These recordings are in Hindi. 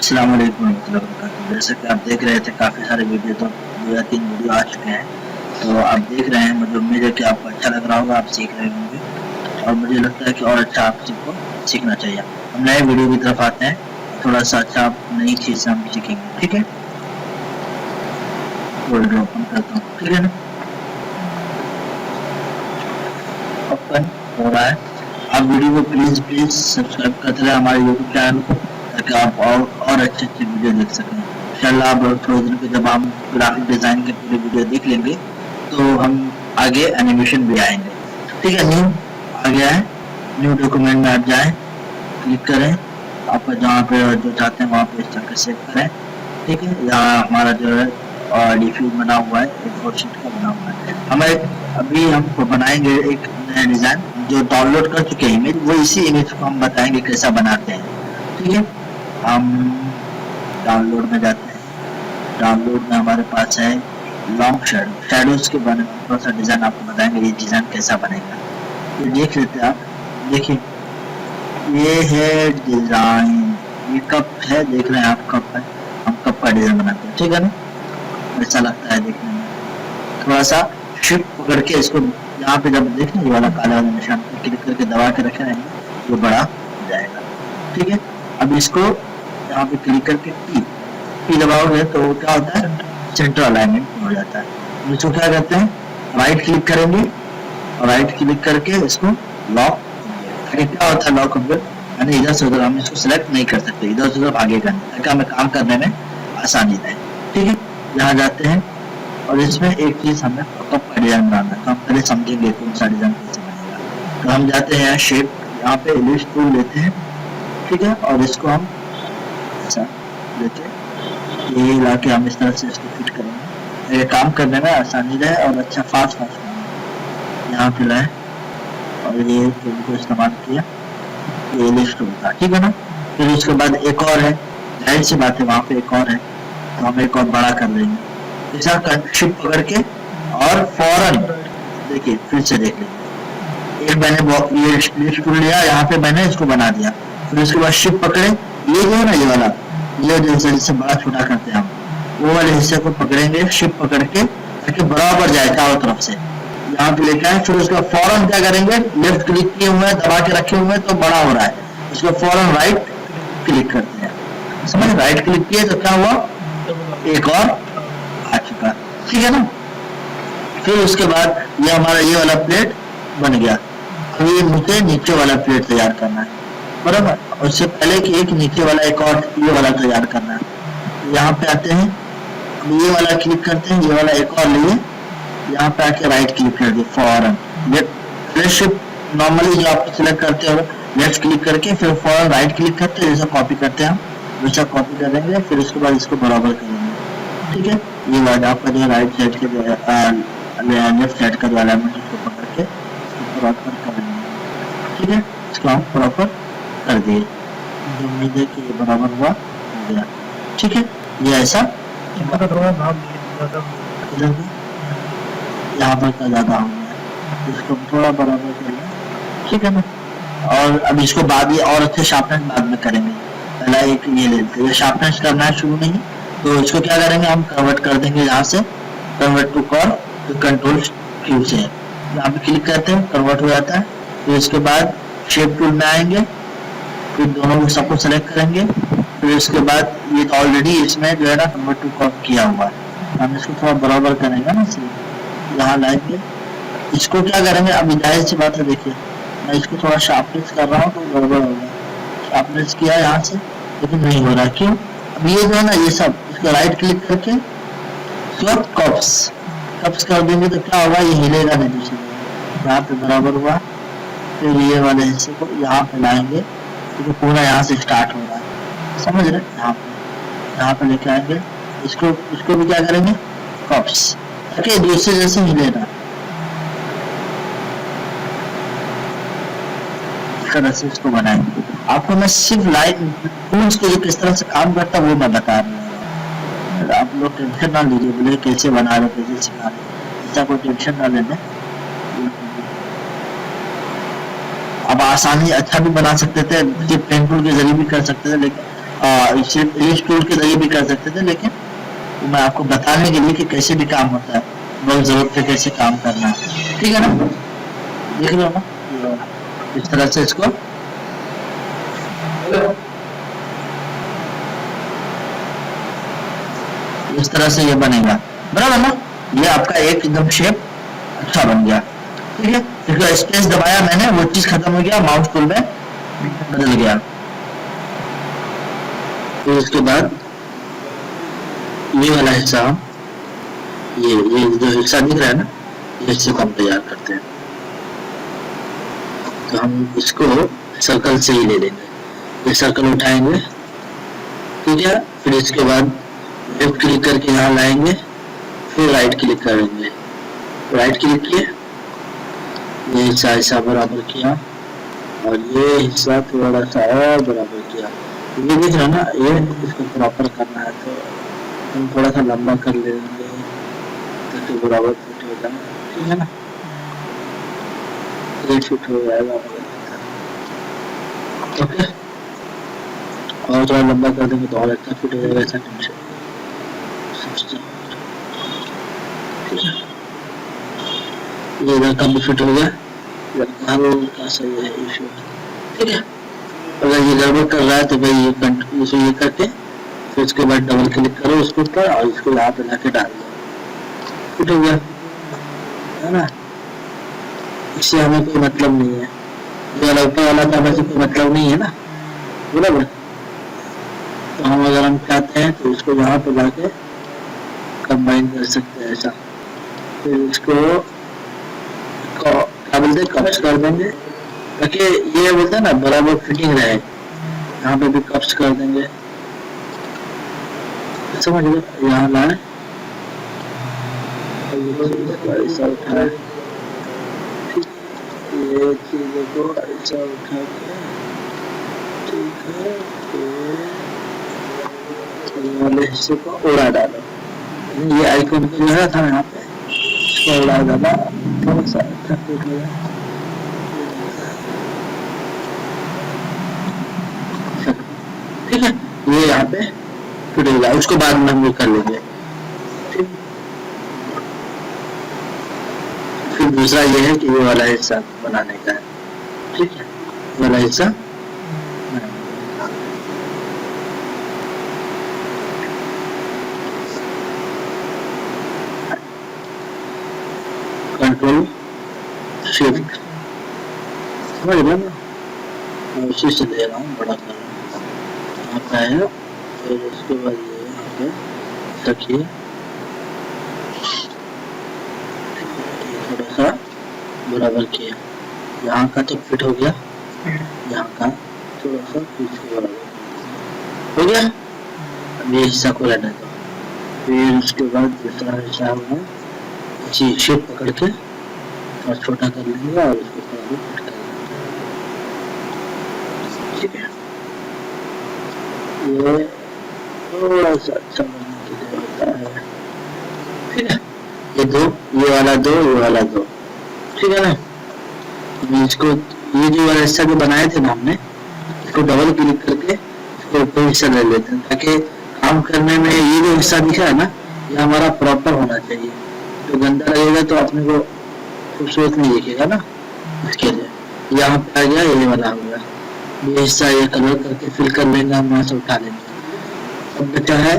अस्सलाम वालेकुम warahmatullahi wabarakatuh। जैसे कि आप देख रहे थे काफ़ी सारे वीडियो तो 2 या 3 वीडियो आ चुके हैं, तो आप देख रहे हैं, मुझे उम्मीद है कि आपको अच्छा लग रहा होगा, आप सीख रहे होंगे और मुझे लगता है कि और अच्छा आप सबको सीखना चाहिए। हम नए वीडियो की तरफ आते हैं, थोड़ा सा अच्छा नई चीज़ हम सीखेंगे, ठीक है? फोल्डर ओपन करता हूँ, ठीक है ना? ओपन हो रहा है। आप वीडियो को प्लीज़ सब्सक्राइब करते रहे हमारे यूट्यूब चैनल को, ताकि आप और अच्छे वीडियो देख सकें। इंशाल्लाह अब थोड़े दिन के जब हम ग्राफिक डिज़ाइन के पूरे वीडियो देख लेंगे तो हम आगे एनिमेशन भी आएंगे, ठीक है? न्यू आ गया है, न्यू डॉक्यूमेंट में आप जाएँ, क्लिक करें, आपका जहाँ पे जो चाहते हैं वहाँ पे इस तरह सेव करें, ठीक है? यहाँ हमारा जो है डिफ्यूज बना हुआ है, A4 शीट का बना हुआ है। हमें अभी हम बनाएंगे एक नया डिज़ाइन जो डाउनलोड कर चुके हैं इमेज, वो इसी इमेज को हम बताएंगे कैसा बनाते हैं, ठीक है? हम डाउनलोड में जाते हैं, डाउनलोड में हमारे पास है लॉन्ग शैडोज के बारे में थोड़ा सा डिज़ाइन आपको बताएंगे, ये डिज़ाइन कैसा बनेगा। ये देख लेते हैं आप, देखिए ये है डिज़ाइन, ये कप है, देख रहे हैं आप कप है, हम कप का डिज़ाइन बनाते हैं, ठीक है ना? ऐसा लगता है देखने में। थोड़ा सा शिफ्ट पकड़ के इसको यहाँ पे जब देखना ये वाला काला वाला निशान पे क्लिक करके दबा के रखे रहेंगे, ये बड़ा हो जाएगा, ठीक है? अब इसको यहाँ पे क्लिक करके पी दबाओगे तो क्या होता है, सेंटर अलाइनमेंट हो जाता है। इसको क्या करते हैं, राइट क्लिक करेंगे और राइट क्लिक करके इसको लॉक, क्या होता है लॉक होकर, यानी इधर से उधर हम इसको सिलेक्ट नहीं कर सकते, इधर से उधर भागेगा नहीं, ताकि हमें काम करने में आसानी रहे, ठीक है? यहाँ जाते हैं और इसमें एक चीज हमें कप का डिजाइन बनाना है, तो हम पहले समझेंगे कौन सा डिजाइन कैसे बनेगा। तो हम जाते हैं शेप, यहाँ पे इलिप्स टूल लेते हैं, ठीक है? और इसको हम ऐसा लेके ये ला के हम इस तरह से इसको फिट करेंगे, ये काम करने में आसानी रहे और अच्छा फास्ट यहाँ पे लाए और ये टूल को इस्तेमाल किया, ये इलिप्स टूल था, ठीक है ना? फिर उसके बाद एक और है, जाहिर सी बात है वहाँ पे एक और है, तो हम एक और बड़ा कर लेंगे, ऐसा शिफ्ट पकड़ के और फौरन देखिए फिर से देख लीजिए, एक मैंने ये लिस्ट लिया, यहाँ पे मैंने इसको बना दिया, फिर उसके बाद शिफ्ट पकड़े, ये जो है ना ये वाला, ये जैसे जिससे बड़ा छोटा करते हैं हम, वो वाले हिस्से को पकड़ेंगे शिफ्ट पकड़ के, ताकि बराबर जाए चारों तरफ से, यहाँ पे लेकर आए। फिर उसका फौरन क्या करेंगे, लेफ्ट क्लिक किए हुए हैं, दबा के रखे हुए हैं तो बड़ा हो रहा है, उसको फौरन राइट क्लिक करते हैं, समझ? राइट क्लिक किए तो क्या हुआ, एक और आ चुका, ठीक है ना? फिर उसके बाद ये हमारा ये वाला प्लेट बन गया। अब ये मुझे नीचे वाला प्लेट तैयार करना है, बराबर? उससे पहले कि एक नीचे वाला एक और ये वाला तैयार करना है। यहाँ पे आते हैं, अब ये वाला क्लिक करते हैं, ये वाला एक और लिए, यहाँ पे आके राइट क्लिक कर दिए फौरन, शिफ्ट नॉर्मली जो आप सिलेक्ट करते हो लेफ्ट क्लिक करके फिर फौरन राइट क्लिक करते हैं, जैसा कॉपी करते हैं हम वैसा कॉपी करेंगे, फिर उसके बाद इसको बराबर करेंगे, ठीक है? ये वाला आपका जो राइट साइड के लेफ्ट साइड का जो एलिमेंट उसको पकड़ के इसको प्रॉपर करेंगे, ठीक है? इसको हम प्रॉपर कर दिए, उम्मीद है कि ये बराबर हुआ, हो गया, ठीक है? ये ऐसा यहाँ पर का ज्यादा हो गया, इसको थोड़ा बराबर कर लें, ठीक है ना? और अब इसको बाद ये और अच्छे शार्पनेस बाद में करेंगे, पहला एक ये लेते हैं, शार्पनेस करना है शुरू नहीं, तो इसको क्या करेंगे, हम कन्वर्ट कर देंगे, यहाँ से कन्वर्ट टू कर्व, तो कंट्रोल क्यू से यहाँ पे क्लिक करते हैं, कन्वर्ट हो जाता है। फिर इसके बाद शेप टूल में आएंगे, फिर दोनों को सबको सेलेक्ट करेंगे, फिर उसके बाद ये तो ऑलरेडी इसमें जो है ना कन्वर्ट टू कर्व किया हुआ है, हम इसको थोड़ा बराबर करेंगे ना, यहाँ लाएंगे, इसको क्या करेंगे, अभी जाहिर सी बात है, देखिए मैं इसको थोड़ा शार्पनेस कर रहा हूँ तो गड़बड़ हो गया, शार्पनेस किया यहाँ से लेकिन नहीं हो रहा, क्यों? अब ये जो है ना ये सब इसको राइट क्लिक करके स्वैप कप्स कर देंगे तो क्या होगा, ये हिलेगा नहीं दूसरी, यहाँ पे बराबर हुआ। फिर ये वाले हिस्से को यहाँ पे लाएंगे, क्योंकि पूरा यहाँ से स्टार्ट हो रहा है, समझ रहे? यहाँ पे लेके आएंगे, इसको भी क्या करेंगे, कप्स ताकि दूसरे जैसे हिलेगा, तरह से इसको बनाएंगे। आपको मैं सिर्फ लाइन टूल्स को किस तरह से काम करता है वो मैं बता रहा हूँ, आप लोग टेंशन ना लीजिए, बोले कैसे बना रहे कैसे सिखा रहे, ऐसा कोई टेंशन ना लेना। अब आसानी अच्छा भी बना सकते थे, पेन टूल के जरिए भी कर सकते थे, लेकिन इस टूल के जरिए भी कर सकते थे, लेकिन तो मैं आपको बताने के लिए कि कैसे भी काम होता है, बहुत जरूरत है कैसे काम करना है, ठीक है ना। देख लो ना इस तरह से इसको इस तरह से ये बनेगा, बराबर ना। ये आपका एक एकदम शेप अच्छा बन गया, ठीक है। देखो स्पेस दबाया मैंने, वो चीज खत्म हो गया, माउस टूल में बदल गया। फिर उसके बाद ये वाला हिस्सा, ये जो हिस्सा दिख रहा है ना, ये हिस्से को हम तैयार करते हैं। तो हम इसको सर्कल से ही ले लेंगे, ये सर्कल उठाएंगे, ठीक है। फिर इसके बाद लेफ्ट क्लिक करके यहाँ लाएंगे, फिर राइट क्लिक करेंगे, राइट क्लिक किए, ये हिस्सा ऐसा बराबर किया और ये हिस्सा थोड़ा सा और बराबर किया। ये दिख रहा ना, ये इसको प्रॉपर करना है तो हम थोड़ा सा लंबा कर लेंगे ताकि बराबर फिट हो जाए, ठीक है ना। ये फिट हो जाएगा, ओके। और थोड़ा लंबा कर देंगे तो और अच्छा फिट हो जाएगा, ऐसा टेंशन ये इधर कम फिट हो गया, हल्का सा ये इशू, ठीक है। अगर ये गड़बड़ कर रहा है तो भाई ये कंटिन्यू से ये करके फिर उसके बाद डबल क्लिक करो उसके ऊपर और इसको यहाँ पे लाके डाल दो, फिट हो गया, है ना। इससे हमें कोई मतलब नहीं है, जो वाला ऊपर वाला था हमें कोई मतलब नहीं है ना, बराबर। तो हम अगर हम चाहते हैं तो इसको यहाँ पे लाके कंबाइन कर सकते हैं ऐसा, फिर इसको क्या बोलते हैं कप्स कर देंगे ताकि ये बोलते हैं ना बराबर फिटिंग रहे, यहाँ पे भी कप्स कर देंगे, समझ लो। यहाँ लाए ऐसा उठाए, ये चीजों को ऐसा उठा के, ठीक है, वाले हिस्से को उड़ा डालो, ये आइकन को जो है था यहाँ पे इसको उड़ा डाला, थोड़ा सा ठीक है। ये यहाँ पे फिट हो गया, उसको बाद में हम कर लेंगे, ठीक। फिर दूसरा ये है कि ये वाला हिस्सा बनाने का है, ठीक है, वाला हिस्सा कंट्रोल शिफ्ट, समझ रहे ना, उसी से दे रहा हूँ, बड़ा कर रहा हूँ, यहाँ पे है। फिर उसके बाद ये यहाँ पे रखिए, थोड़ा सा बराबर किया, यहाँ का तो फिट हो गया, यहाँ का थोड़ा सा पीछे बराबर हो गया। अब ये हिस्सा को रहने दो, फिर उसके बाद दूसरा हिस्सा होगा इसी शेप पकड़ के और छोटा कर लेंगे और उसको थोड़ा फिट कर लेंगे, ठीक है। ये थोड़ा सा अच्छा बनने के लिए होता है, ठीक है। ये दो, ये वाला दो, ये वाला दो, ठीक है ना। इसको ये जो वाला हिस्सा जो बनाए थे ना हमने, इसको डबल क्लिक करके इसको ऊपर हिस्सा ले लेते हैं ताकि काम करने में ये जो हिस्सा दिखा है ना, ये हमारा प्रॉपर होना चाहिए। तो गंदा लगेगा तो अपने को खूबसूरत नहीं दिखेगा ना, इसके लिए यहाँ पे आ गया, ये वाला हो गया। ये हिस्सा ये कलर करके फिल कर लेंगे, हम यहाँ से उठा लेंगे। तो बचा है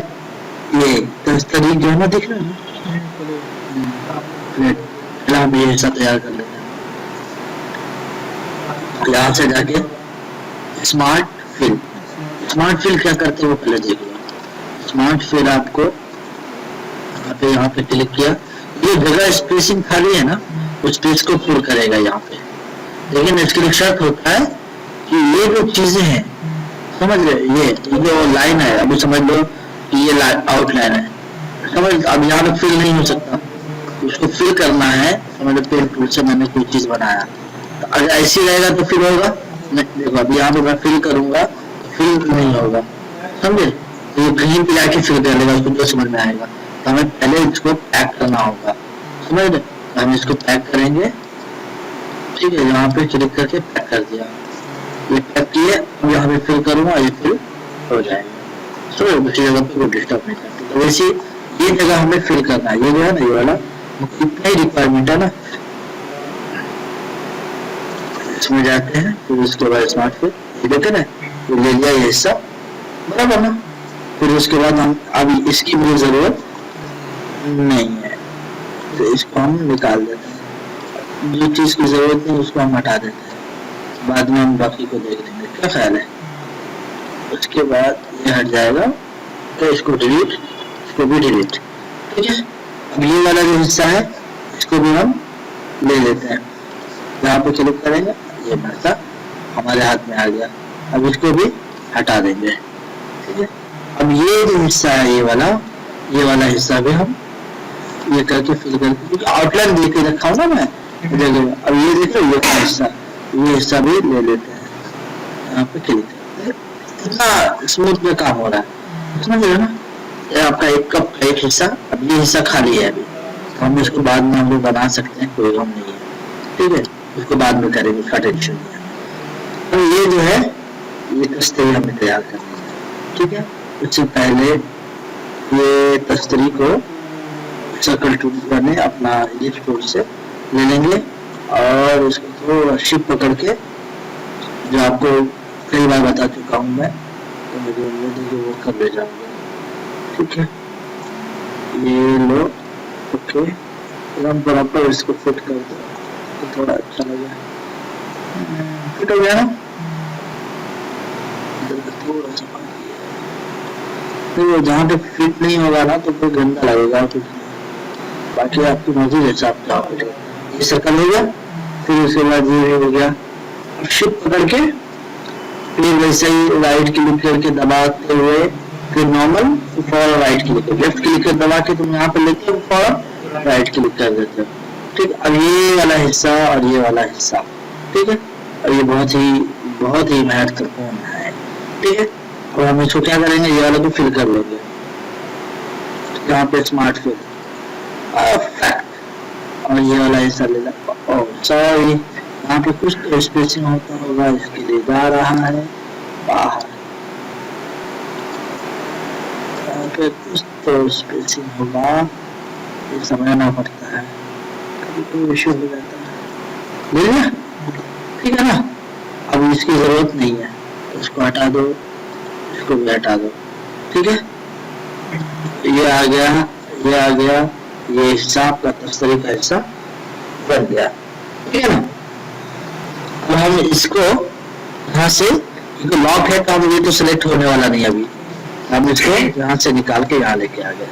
ये 10 तारीख जो है ना, दिख रहा है ना प्लेट, हम ये हिस्सा तैयार कर लेंगे। यहाँ से जाके स्मार्ट फिल, स्मार्ट फिल क्या करते हैं वो पहले देख लो। स्मार्ट फिल आपको यहाँ पे क्लिक किया, ये जगह स्पेसिंग खाली है ना, उस स्पेस को पूर्ण करेगा यहाँ पे, लेकिन इसके लिए शर्त होता है कि ये जो चीजें हैं, समझ रहे, ये जो लाइन है, अभी समझ लो कि ये आउटलाइन है, समझ। अब यहाँ पे फिल नहीं हो सकता, उसको फिल करना है, समझ लो पेन टूल से मैंने कोई चीज बनाया, तो अगर ऐसे रहेगा तो फिल होगा नहीं। देखो अभी यहाँ पे मैं फिल करूंगा तो फिल नहीं होगा, समझे। तो ये कहीं भी जाके फिल कर लेगा, उसको जो समझ में आएगा। तो हमें पहले इसको पैक करना होगा, समझ रहे। तो हम इसको पैक करेंगे, ठीक है। यहाँ पे क्लिक करके पैक कर दिया, ये पैक किए, यहाँ पे फिल करूंगा, ये फिल हो जाएगा। तो दूसरी जगह पे कोई डिस्टर्ब नहीं करती। तो वैसे ये जगह हमें फिल करना है, ये जो है ना ये वाला इतना ही रिक्वायरमेंट है ना। इसमें जाते हैं, फिर उसके बाद स्मार्ट फिल ये देखे ना, ये ले लिया ये हिस्सा बराबर ना। फिर उसके बाद हम अभी इसकी मुझे जरूरत नहीं है, तो इसको हम निकाल देते हैं। जो चीज की जरूरत नहीं उसको हम हटा देते हैं, बाद में हम बाकी को देख लेंगे, क्या ख्याल है। उसके बाद ये हट जाएगा, तो इसको डिलीट, इसको भी डिलीट, ठीक है। अब ये वाला जो हिस्सा है इसको भी हम ले लेते हैं, यहाँ पे क्लिक करेंगे, ये हिस्सा हमारे हाथ में आ गया। अब इसको भी हटा देंगे, ठीक है। अब ये जो हिस्सा है ये वाला हिस्सा भी हम ये करके फिल करके, क्योंकि आउटलाइन दे के रखा हूँ ना मैं जगह। अब ये देखो ये हिस्सा भी ले लेते हैं, यहाँ पे क्लिक करते हैं। इतना स्मूथ में काम हो रहा है, समझ रहे हो ना। ये आपका एक कप का एक हिस्सा, अब ये हिस्सा खाली है अभी, तो हम इसको बाद में हम लोग बना सकते हैं, कोई गम नहीं है, ठीक है। उसको बाद में करेंगे, उसका टेंशन नहीं है। तो ये जो है ये तस्तरी हमें तैयार करनी है, ठीक है। उससे पहले ये तस्तरी को सर्कल टूल करने अपना एडिट टूल से ले लेंगे और इसको थोड़ा शिफ्ट पकड़ के, जो आपको कई बार बता चुका हूँ मैं, तो मुझे वो कर ले जाऊंगा, ठीक है। ये लो, ओके, हम बराबर इसको फिट कर दो तो थोड़ा अच्छा लगे। फिट हो गया ना, थोड़ा सा तो जहाँ पे फिट नहीं होगा ना तो फिर गंदा लगेगा कुछ, बाकी आपकी मर्जी जैसा आप चाहो। ये सर्कल हो गया, फिर उसके बाद ये हो गया, शिफ्ट पकड़ के फिर वैसे ही राइट क्लिक करके दबाते हुए, फिर normal for right click, left click कर दबा के तुम यहाँ पे लेते हो फॉर राइट क्लिक कर देते हो, ठीक। अब ये वाला हिस्सा और ये वाला हिस्सा, ठीक है, और ये बहुत ही महत्वपूर्ण है, ठीक है। और हम इसको क्या करेंगे, ये वाला को फिल कर लेंगे, यहाँ पे स्मार्ट फिल, और ये वाला हिस्सा ले लें। सॉरी, यहाँ पे कुछ तो स्पेसिंग होता होगा, इसके लिए जा रहा है बाहर, यहाँ पे कुछ तो स्पेसिंग होगा, ये समझना पड़ता है, कभी कोई इश्यू हो जाता है, ले लिया, ठीक है ना। अब इसकी जरूरत नहीं है, इसको हटा दो, इसको भी हटा दो, ठीक है। ये आ गया, ये हिस्सा आपका तस्तरी का हिस्सा बन गया, ठीक है ना। अब हम इसको यहाँ से, क्योंकि लॉक है तो हम ये तो सिलेक्ट होने वाला नहीं अभी, हम इसको यहाँ से निकाल के यहाँ लेके आ गए,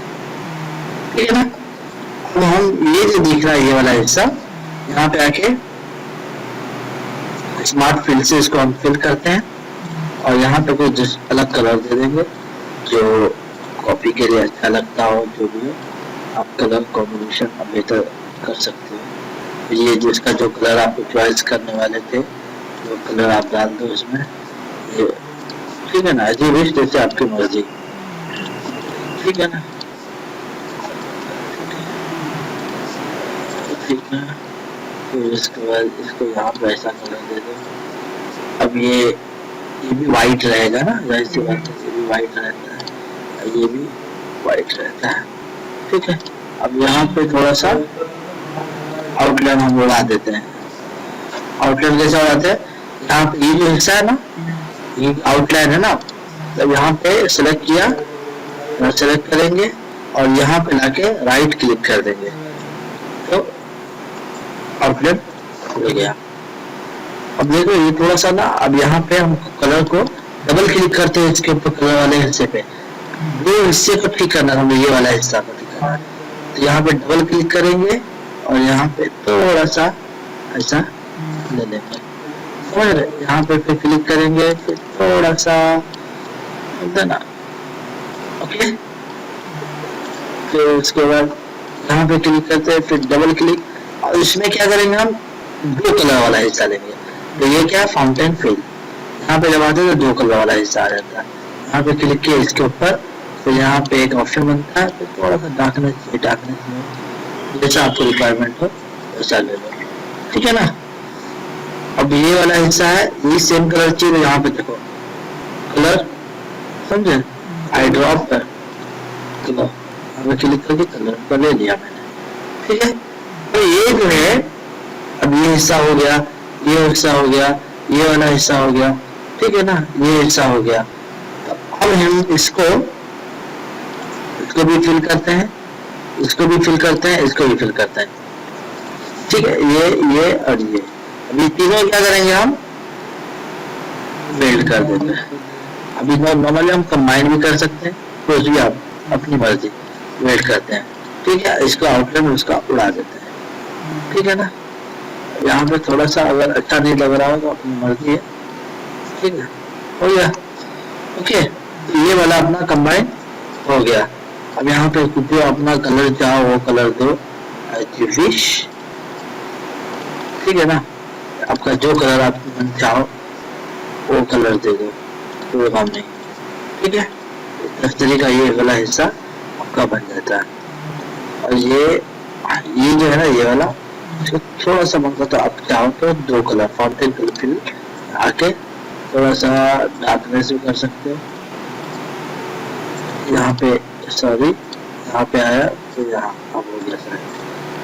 ठीक है ना। अब हम ये जो दिख रहा है ये वाला हिस्सा, यहाँ पे आके स्मार्ट फिल से इसको हम फिल करते हैं और यहाँ पे कुछ अलग कलर दे देंगे जो कॉपी के लिए अच्छा लगता हो, जो भी हो आप कलर कॉम्बिनेशन बेहतर कर सकते हो। ये जिसका जो कलर आपको चॉइस करने वाले थे वो कलर आप डाल दो इसमें, ये ठीक है ना, जो भी जैसे आपकी मर्जी, ठीक है ना, ठीक है। फिर इसके बाद इसको यहाँ पे ऐसा कलर दे दो। अब ये भी वाइट रहेगा ना, जाहिर सी बात है, ये भी वाइट रहता है, ये भी वाइट रहता है, ठीक है। अब यहाँ पे थोड़ा सा आउटलाइन हम उड़ा देते हैं। आउटलाइन कैसे उड़ाते हैं, यहाँ पे ये जो हिस्सा है ना, ये आउटलाइन है ना, तो यहाँ पे सेलेक्ट किया, सेलेक्ट करेंगे और यहाँ पे लाके राइट क्लिक कर देंगे तो आउटलाइन हो गया। अब देखो ये थोड़ा सा ना, अब यहाँ पे हम कलर को डबल क्लिक करते हैं इसके ऊपर कलर वाले हिस्से पे, दो हिस्से को ठीक करना हमें, ये वाला हिस्सा को ठीक करना, तो यहाँ पे डबल क्लिक करेंगे और यहाँ पे थोड़ा सा ऐसा ले लेंगे और यहाँ पे फिर क्लिक करेंगे, फिर थोड़ा सा देना, ओके। फिर उसके बाद यहाँ पे क्लिक करते हैं, फिर डबल क्लिक, और इसमें क्या करेंगे हम, दो कलर वाला हिस्सा लेंगे। तो ये क्या, फाउंटेन फिल, यहाँ पे जब आते हैं तो दो कलर वाला हिस्सा आ जाता है। यहाँ पे क्लिक किया इसके ऊपर, तो यहाँ पे एक ऑप्शन बनता है, तो थोड़ा सा डार्कनेस जैसा आपको रिक्वायरमेंट हो वैसा ले लो, ठीक है ना। अब ये वाला हिस्सा है, ये सेम कलर चाहिए, यहाँ पे देखो कलर, समझे, आई ड्रॉप कलर, हमें क्लिक करके कलर को ले लिया मैंने, ठीक है। तो ये जो है अब ये हिस्सा हो गया, ये हिस्सा हो गया, ये वाला हिस्सा हो गया, ठीक है ना, ये हिस्सा हो गया। तो अब हम इसको भी फिल करते हैं, इसको भी फिल करते हैं, इसको भी फिल करते हैं, ठीक है। ये और ये अभी तीनों क्या करेंगे हम बिल्ड कर देंगे। अभी नॉर्मली हम कंबाइन भी कर सकते हैं, कुछ भी आप अपनी मर्जी वेट करते हैं, ठीक है। इसको आउटलाइन उसका उड़ा देते हैं, ठीक है ना। यहाँ पे थोड़ा सा अगर अच्छा नहीं लग रहा हो तो अपनी मर्जी है, ठीक है, हो गया, ओके। तो ये वाला अपना कंबाइन हो गया। अब यहाँ पे जो अपना कलर चाहो वो कलर दो फिश, ठीक है ना। आपका जो कलर आप मन चाहो वो कलर दे दो, कोई काम नहीं, ठीक है। इस तरीके का ये वाला हिस्सा आपका बन जाता है। और ये जो है ना ये वाला इसको थोड़ा सा बनता, तो आप चाहो तो दो कलर फाउंटेन कलर फिल आके थोड़ा सा डार्कनेस भी कर सकते हो। यहाँ पे सॉरी यहाँ पे आया तो यहाँ अब हो गया सर,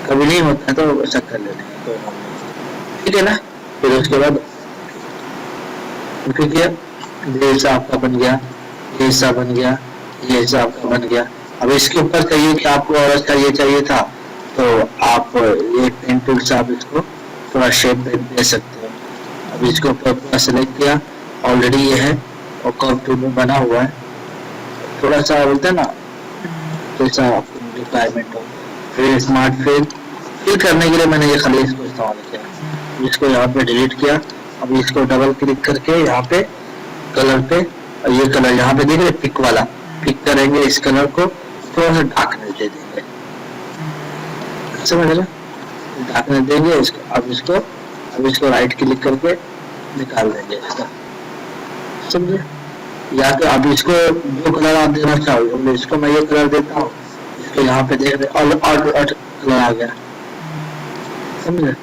कभी नहीं होता तो ऐसा कर लेने का कोई काम नहीं, ठीक है ना। फिर उसके बाद ये हिस्सा आपका बन गया, ये हिस्सा बन गया, ये हिस्सा आपका बन गया। अब इसके ऊपर चाहिए कि आपको और अच्छा ये चाहिए था तो आप ये पेन टूल से आप इसको थोड़ा शेप दे सकते हो। अब इसको पूरा सेलेक्ट किया, ऑलरेडी ये है और कर्व टूल में बना हुआ है, थोड़ा सा बोलते हैं ना जैसा आपको रिक्वायरमेंट हो। फिर स्मार्ट फिल करने के लिए मैंने ये खाली इसको इस्तेमाल किया, इसको यहाँ पे डिलीट किया। अब इसको डबल क्लिक करके यहाँ पे कलर पे, और ये कलर यहाँ पे देख रहे पिक वाला, पिक करेंगे, इस कलर को थोड़ा सा डार्कनेस दे देंगे, समझ रहे, डार्कनेस देंगे इसको। अब इसको राइट क्लिक करके निकाल देंगे इसका, समझे। या तो अब इसको जो कलर आप देना चाहो, इसको मैं ये कलर देता हूँ, इसको यहाँ पे देख रहे और कलर आ गया, समझे।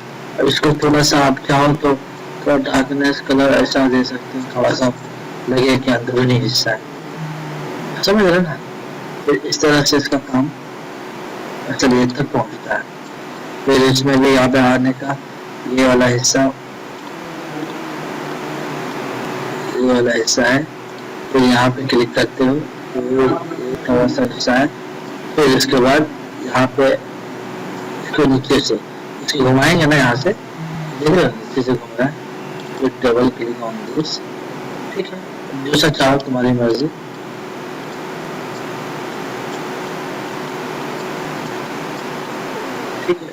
अब इसको थोड़ा सा आप चाहो तो थोड़ा डार्कनेस कलर ऐसा दे सकते हैं, थोड़ा सा लगे कि अंदरूनी हिस्सा है, समझ रहे ना। फिर इस तरह से इसका काम चलिए तक पहुँचता है। फिर इसमें भी यहाँ पे आने का ये वाला हिस्सा है, फिर यहाँ पे क्लिक करते हो थोड़ा सा हिस्सा है। फिर इसके बाद यहाँ पे इसको नीचे से इसको घुमाएंगे ना, यहाँ से देख रहे हो नीचे से घूम रहा है, फिर डबल क्लिक ऑन दिस, ठीक है। जैसा चाहो तुम्हारी मर्जी, ठीक है।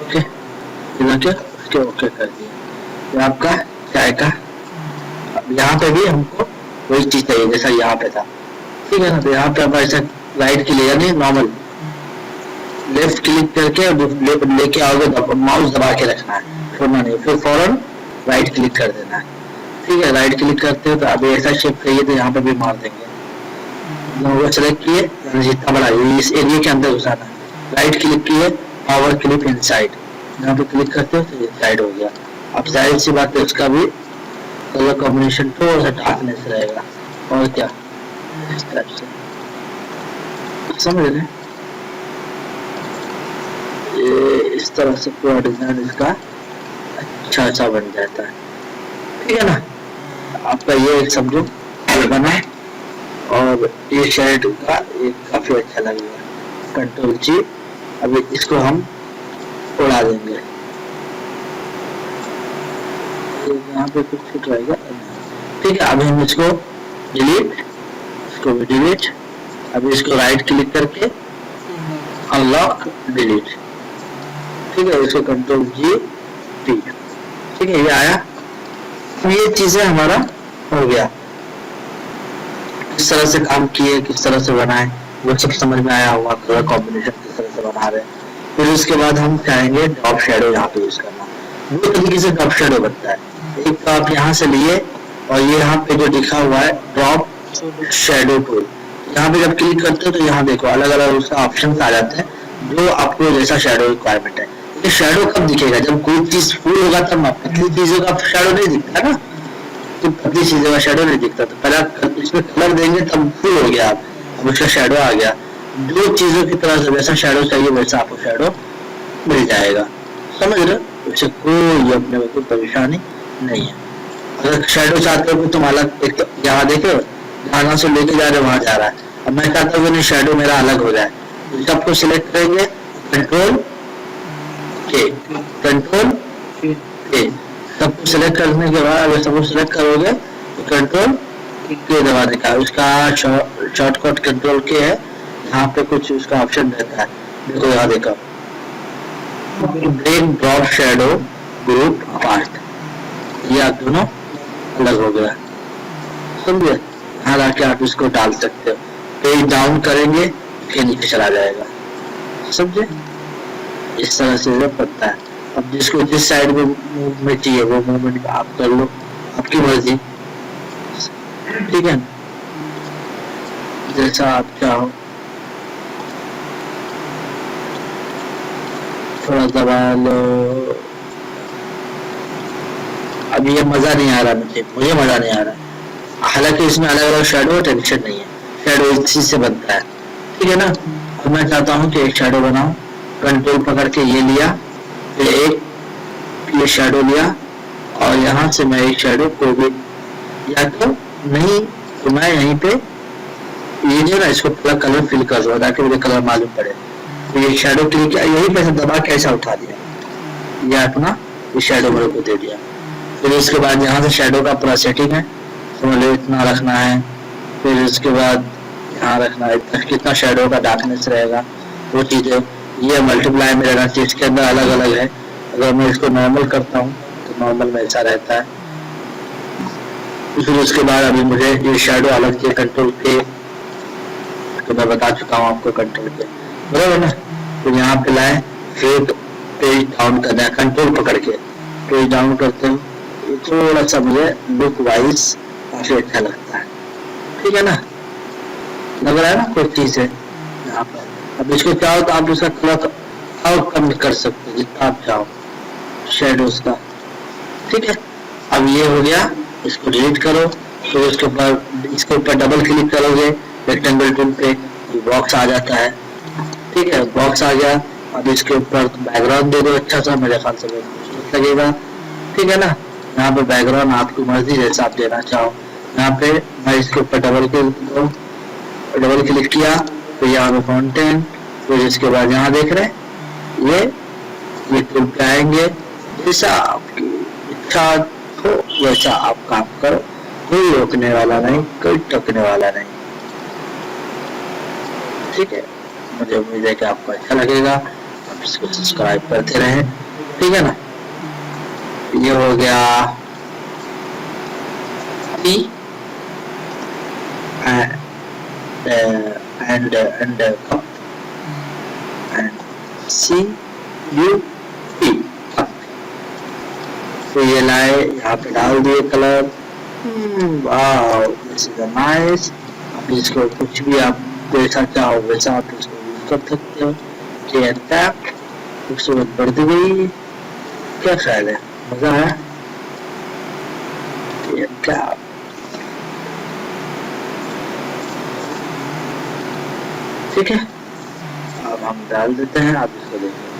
ओके ओके कर दिया आपका चाय का। यहाँ पे भी हमको वही चीज चाहिए जैसा यहाँ पे था, ठीक है ना। तो यहाँ पे आप ऐसा राइट के लिए यानी नॉर्मल लेफ्ट क्लिक करके लेके आओगे, माउस दबा के रखना है, छोड़ना नहीं, फिर फौरन राइट क्लिक कर देना है, ठीक है। राइट क्लिक करते हो तो अभी ऐसा शेप चाहिए तो यहाँ पे भी मार देंगे, सेलेक्ट किए जितना बड़ा इस एरिया के अंदर घुसाना, राइट क्लिक किए पावर क्लिप इनसाइड, यहाँ पे क्लिक करते हो तो ये साइड हो गया। अब जाहिर सी बात है उसका भी कलर कॉम्बिनेशन थोड़ा सा डार्कनेस रहेगा, और क्या इस टाइप से, समझ रहे। ये इस तरह से पूरा डिजाइन इसका अच्छा अच्छा बन जाता है, ठीक है ना। आपका ये एक समझो ये बना, और ये शेड का एक काफी अच्छा लगेगा, कंट्रोल जी। अभी इसको हम उड़ा देंगे, यहाँ पे कुछ फिट रहेगा, ठीक है। अभी हम इसको डिलीट, इसको भी डिलीट। अभी इसको राइट क्लिक करके अनलॉक डिलीट, ठीक है। इसको कंट्रोल जी टी, ठीक है, ये आया। ये चीजें हमारा हो गया, किस तरह से काम किए, किस तरह से बनाए वो सब समझ में आया होगा, कलर कॉम्बिनेशन किस तरह से बना रहे। फिर उसके बाद हम चाहेंगे ड्रॉप शेडो यहाँ पे यूज करना। दो तरीके से ड्रॉप शेडो बनता है, एक तो आप यहाँ से लिए और ये यहाँ पे जो लिखा हुआ है ड्रॉप शेडो टूल, यहाँ पे जब क्लिक करते हो तो यहाँ देखो अलग अलग उसका ऑप्शन आ जाते हैं जो आपको जैसा शेडो रिक्वायरमेंट है। ये शेडो कब दिखेगा, जब कोई चीज फुल होगा तब, पतली चीजों का शेडो नहीं दिखता ना, तो पतली चीजों का शेडो नहीं दिखता, तो पहले इसमें कलर देंगे तब फुल हो गया, आप अब उसका शेडो आ गया। जो चीजों की तरह से वैसा शेडो चाहिए वैसा आपको शेडो मिल जाएगा, समझ रहे हो? इससे कोई अपने को कोई परेशानी नहीं है। अगर शेडो चाहते हो तुम अलग, एक तो यहाँ देखो जहाँ से लेके जा रहे हो वहां जा रहा है, अब मैं चाहता हूँ कि शेडो मेरा अलग हो जाए, तो सबको सिलेक्ट करेंगे, कंट्रोल के, कंट्रोल के, सबको सिलेक्ट करने के बाद अगर सबको सिलेक्ट करोगे तो कंट्रोल के दबाने का, उसका शॉर्टकट कंट्रोल के है, यहाँ पे कुछ उसका ऑप्शन रहता है, देखो यहाँ देखो, break drop shadow group apart, ये आप दोनों अलग हो गया, समझे? यहाँ लाके आप इसको डाल सकते हो, पेज डाउन करेंगे फिर नीचे चला जाएगा, समझे? इस तरह से जब पड़ता है। अब जिसको जिस साइड में मूवमेंट चाहिए वो मूवमेंट आप कर लो, आपकी मर्जी, ठीक है, जैसा आप चाहो। थोड़ा दबा लो, अब ये मजा नहीं आ रहा, मुझे मजा नहीं आ रहा, हालांकि इसमें अलग अलग शेडो टेंशन नहीं है, शेडो इस चीज से बनता है, ठीक है ना? अब मैं चाहता हूँ कि एक शेडो बनाऊं, कंट्रोल पकड़ के ये लिया, फिर एक ये शेडो लिया और यहाँ से मैं एक शेडो को भी, या तो नहीं तो मैं यहीं पे ये जो ना इसको पूरा कलर फिल कर दूंगा ताकि मुझे कलर मालूम पड़े, तो ये शेडो क्लिक किया, यही पे दबा के ऐसा उठा दिया, ये अपना ये शेडो मेरे को दे दिया। फिर इसके बाद यहाँ से शेडो का पूरा सेटिंग है, समझ लो इतना रखना है, फिर इसके बाद यहाँ रखना है कितना शेडो का डार्कनेस रहेगा, वो चीजें, ये मल्टीप्लाई में रहना चाहिए, इसके अंदर अलग अलग है। अगर मैं इसको नॉर्मल करता हूँ तो नॉर्मल में ऐसा रहता है। फिर उसके बाद अभी मुझे ये शेडो अलग चाहिए, कंट्रोल के, तो मैं बता चुका हूँ आपको कंट्रोल के, बराबर ना? तो यहाँ पे लाए, फिर पेज डाउन करना है, कंट्रोल पकड़ के पेज डाउन करते हो, ये थोड़ा सा मुझे लुक वाइज काफी अच्छा लगता है, ठीक है ना? लग रहा है ना कोई चीज है यहाँ पर। अब इसको चाहो तो आप इसका कलर और कम कर सकते हो जितना आप चाहो शेडोज का, ठीक है? अब ये हो गया, इसको डिलीट करो, तो इसके ऊपर डबल क्लिक करोगे रेक्टेंगल टूल पे, बॉक्स आ जाता है, ठीक है? बॉक्स आ गया, अब इसके ऊपर बैकग्राउंड दे दो अच्छा सा, मेरे ख्याल से बहुत लगेगा, ठीक है ना? यहाँ पे बैकग्राउंड आपकी मर्जी जैसा आप देना चाहो। यहाँ पे मैं इसके ऊपर डबल क्लिक किया तो यहाँ पे कंटेंट, फिर इसके बाद यहाँ देख रहे हैं ये टूल पे आएंगे, जैसा आपकी इच्छा हो वैसा आप काम करो, कोई रोकने वाला नहीं, कोई टोकने वाला नहीं, ठीक है? मुझे उम्मीद है कि आपको अच्छा लगेगा, आप इसको सब्सक्राइब करते रहें, ठीक है ना? ये हो गया P and cup and CUP, तो ये लाए यहाँ पे डाल दिए colour, wow this is nice. आप इसको कुछ भी आप जैसा चाहो वैसा आप इसको यूज कर सकते हो, खूबसूरत बढ़ गई, क्या ख्याल है, मजा आया? क्या ठीक है, अब हम डाल देते हैं, आप इसको देखिए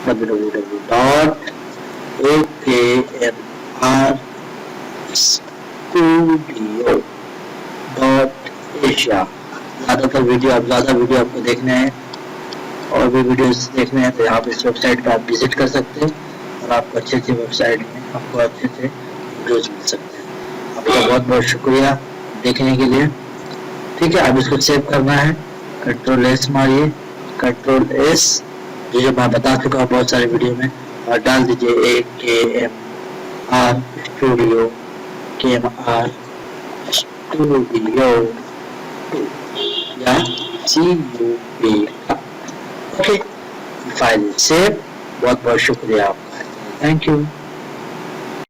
www.akmrstudio.asia। ज्यादातर वीडियो आपको देखने हैं और भी वीडियोस देखने हैं तो यहाँ पे इस वेबसाइट पे आप विजिट कर सकते हैं और आपको अच्छे वेबसाइट में आपको अच्छे वीडियोस मिल सकते हैं। आपका बहुत बहुत शुक्रिया देखने के लिए, ठीक है? अब इसको सेव करना है, कंट्रोल एस मारिए, कंट्रोल एस, जो मैं बता चुका हूँ बहुत सारे वीडियो में, और डाल दीजिए AKMR स्टूडियो, KMR स्टूडियो या CUP, ओके? फाइल सेव, बहुत बहुत शुक्रिया आपका, थैंक यू।